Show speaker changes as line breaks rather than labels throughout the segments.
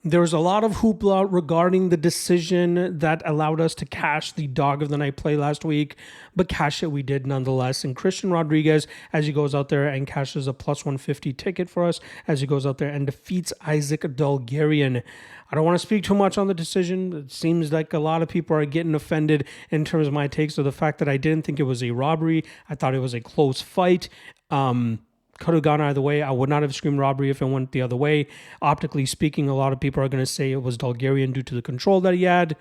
There was a lot of hoopla regarding the decision that allowed us to cash the dog of the night play last week, but cash it we did nonetheless. And Christian Rodriguez, as he goes out there and cashes a plus 150 ticket for us, as he goes out there and defeats Isaac Dulgarian. I don't want to speak too much on the decision. It seems like a lot of people are getting offended in terms of my takes of the fact that I didn't think it was a robbery. I thought it was a close fight. Could have gone either way. I would not have screamed robbery if it went the other way. Optically speaking, a lot of people are going to say it was Dulgarian due to the control that he had.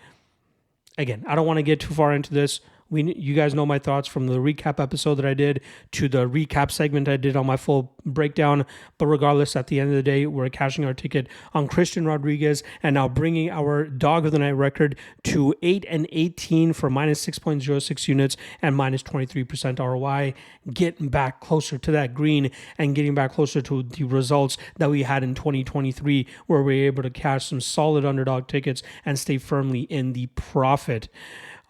Again, I don't want to get too far into this. You guys know my thoughts from the recap episode that I did to the recap segment I did on my full breakdown. But regardless, at the end of the day, we're cashing our ticket on Christian Rodriguez and now bringing our dog of the night record to 8-18 for minus 6.06 units and minus 23% ROI, getting back closer to that green and getting back closer to the results that we had in 2023, where we were able to cash some solid underdog tickets and stay firmly in the profit.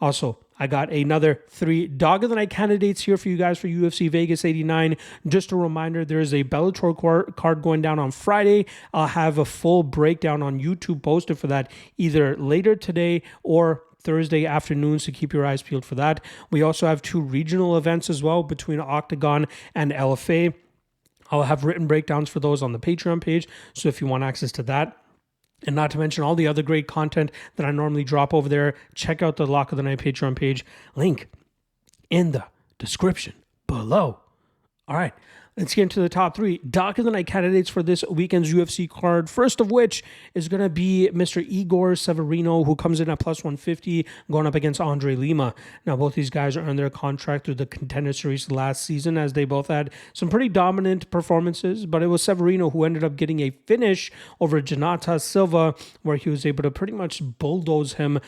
Also, I got another 3 dog of the night candidates here for you guys for UFC Vegas 89. Just a reminder, there is a Bellator card going down on Friday. I'll have a full breakdown on YouTube posted for that either later today or Thursday afternoon, so keep your eyes peeled for that. We also have 2 regional events as well between OKTAGON and LFA. I'll have written breakdowns for those on the Patreon page, so if you want access to that, and not to mention all the other great content that I normally drop over there, check out the Lock of the Night Patreon page. Link in the description below. All right, let's get into the top 3 Dog of the Night candidates for this weekend's UFC card. First of which is going to be Mr. Igor Severino, who comes in at plus 150, going up against Andre Lima. Now, both these guys are under their contract through the Contender Series last season, as they both had some pretty dominant performances, but it was Severino who ended up getting a finish over Jonata Silva, where he was able to pretty much bulldoze him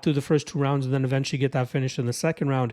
through the first 2 rounds and then eventually get that finish in the second round.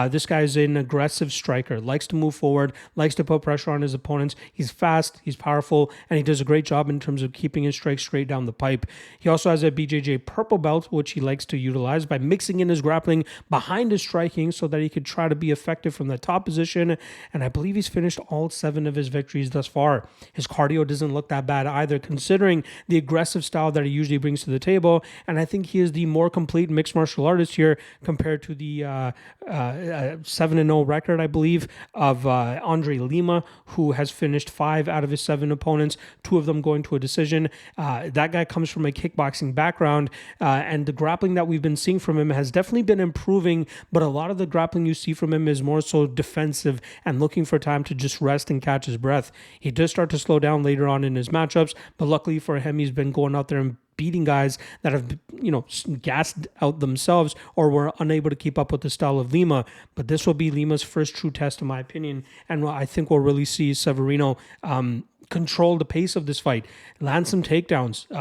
This guy is an aggressive striker, likes to move forward, likes to put pressure on his opponents. He's fast, he's powerful, and he does a great job in terms of keeping his strikes straight down the pipe. He also has a BJJ purple belt, which he likes to utilize by mixing in his grappling behind his striking so that he could try to be effective from the top position. And I believe he's finished all 7 of his victories thus far. His cardio doesn't look that bad either, considering the aggressive style that he usually brings to the table. And I think he is the more complete mixed martial artist here compared to the 7-0 record, I believe, of Andre Lima, who has finished 5 out of his 7 opponents, 2 of them going to a decision. That guy comes from a kickboxing background, and the grappling that we've been seeing from him has definitely been improving, but a lot of the grappling you see from him is more so defensive and looking for time to just rest and catch his breath. He does start to slow down later on in his matchups, but luckily for him, he's been going out there and beating guys that have, gassed out themselves or were unable to keep up with the style of Lima. But this will be Lima's first true test, in my opinion, and I think we'll really see Severino control the pace of this fight, land some takedowns,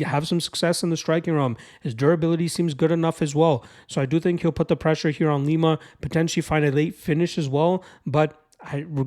have some success in the striking realm. His durability seems good enough as well. So I do think he'll put the pressure here on Lima, potentially find a late finish as well. But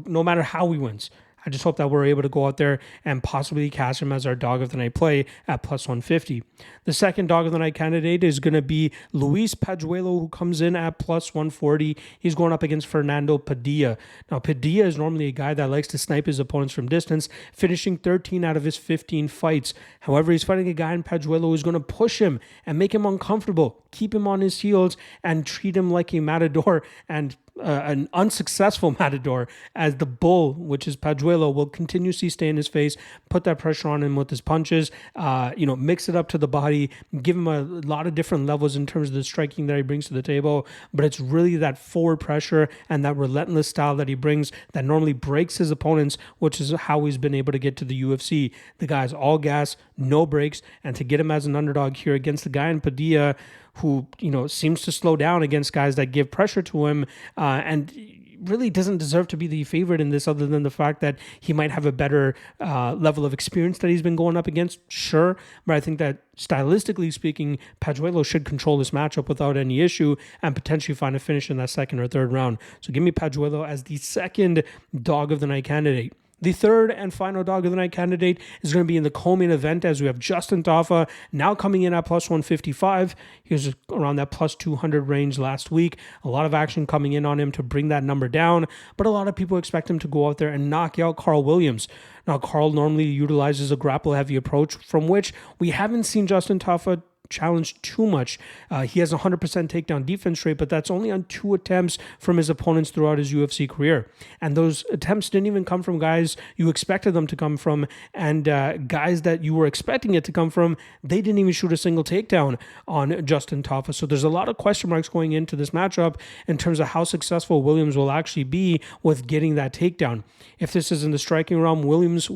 no matter how he wins, I just hope that we're able to go out there and possibly cash him as our dog of the night play at plus 150. The second dog of the night candidate is going to be Luis Pajuelo, who comes in at plus 140. He's going up against Fernando Padilla. Now, Padilla is normally a guy that likes to snipe his opponents from distance, finishing 13 out of his 15 fights. However, he's fighting a guy in Pajuelo who's going to push him and make him uncomfortable, keep him on his heels, and treat him like a matador and an unsuccessful matador, as the bull, which is Pajuelo, will continuously stay in his face, put that pressure on him with his punches, mix it up to the body, give him a lot of different levels in terms of the striking that he brings to the table. But it's really that forward pressure and that relentless style that he brings that normally breaks his opponents, which is how he's been able to get to the UFC. The guy's all gas, no breaks, and to get him as an underdog here against the guy in Padilla, who, seems to slow down against guys that give pressure to him, and really doesn't deserve to be the favorite in this, other than the fact that he might have a better level of experience that he's been going up against, sure. But I think that stylistically speaking, Pajuelo should control this matchup without any issue and potentially find a finish in that second or third round. So give me Pajuelo as the second dog of the night candidate. The third and final dog of the night candidate is going to be in the co-main event, as we have Justin Tafa now coming in at plus 155. He was around that plus 200 range last week. A lot of action coming in on him to bring that number down, but a lot of people expect him to go out there and knock out Carl Williams. Now, Carl normally utilizes a grapple-heavy approach, from which we haven't seen Justin Tafa challenged too much. He has a 100% takedown defense rate, but that's only on 2 attempts from his opponents throughout his UFC career. And those attempts didn't even come from guys you expected them to come from, and guys that you were expecting it to come from, they didn't even shoot a single takedown on Justin Tafa. So there's a lot of question marks going into this matchup in terms of how successful Williams will actually be with getting that takedown. If this is in the striking realm, Williams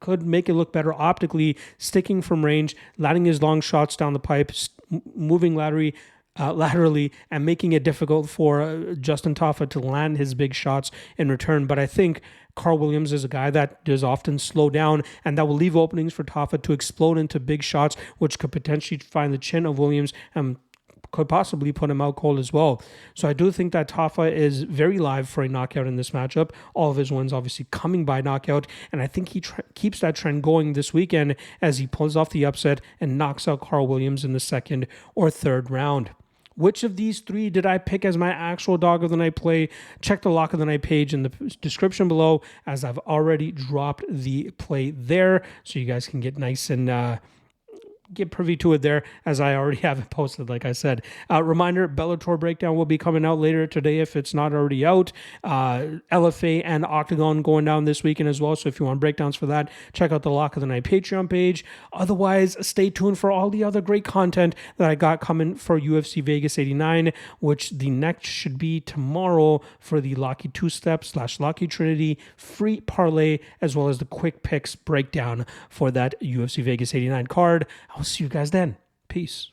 could make it look better optically, sticking from range, landing his long shots down the pipe, moving laterally, and making it difficult for Justin Tafa to land his big shots in return. But I think Carl Williams is a guy that does often slow down, and that will leave openings for Tafa to explode into big shots, which could potentially find the chin of Williams and could possibly put him out cold as well. So I do think that Tafa is very live for a knockout in this matchup. All of his wins obviously coming by knockout, and I think he keeps that trend going this weekend as he pulls off the upset and knocks out Carl Williams in the second or third round. Which of these 3 did I pick as my actual dog of the night play? Check the lock of the night page in the description below, as I've already dropped the play there, so you guys can get nice and get privy to it there, as I already have it posted, like I said. Reminder, Bellator breakdown will be coming out later today if it's not already out. LFA and OKTAGON going down this weekend as well, so if you want breakdowns for that, check out the Lock of the Night Patreon page. Otherwise, stay tuned for all the other great content that I got coming for UFC Vegas 89, which the next should be tomorrow for the Locky 2-Step / Locky Trinity free parlay, as well as the quick picks breakdown for that UFC Vegas 89 card. I'll see you guys then. Peace.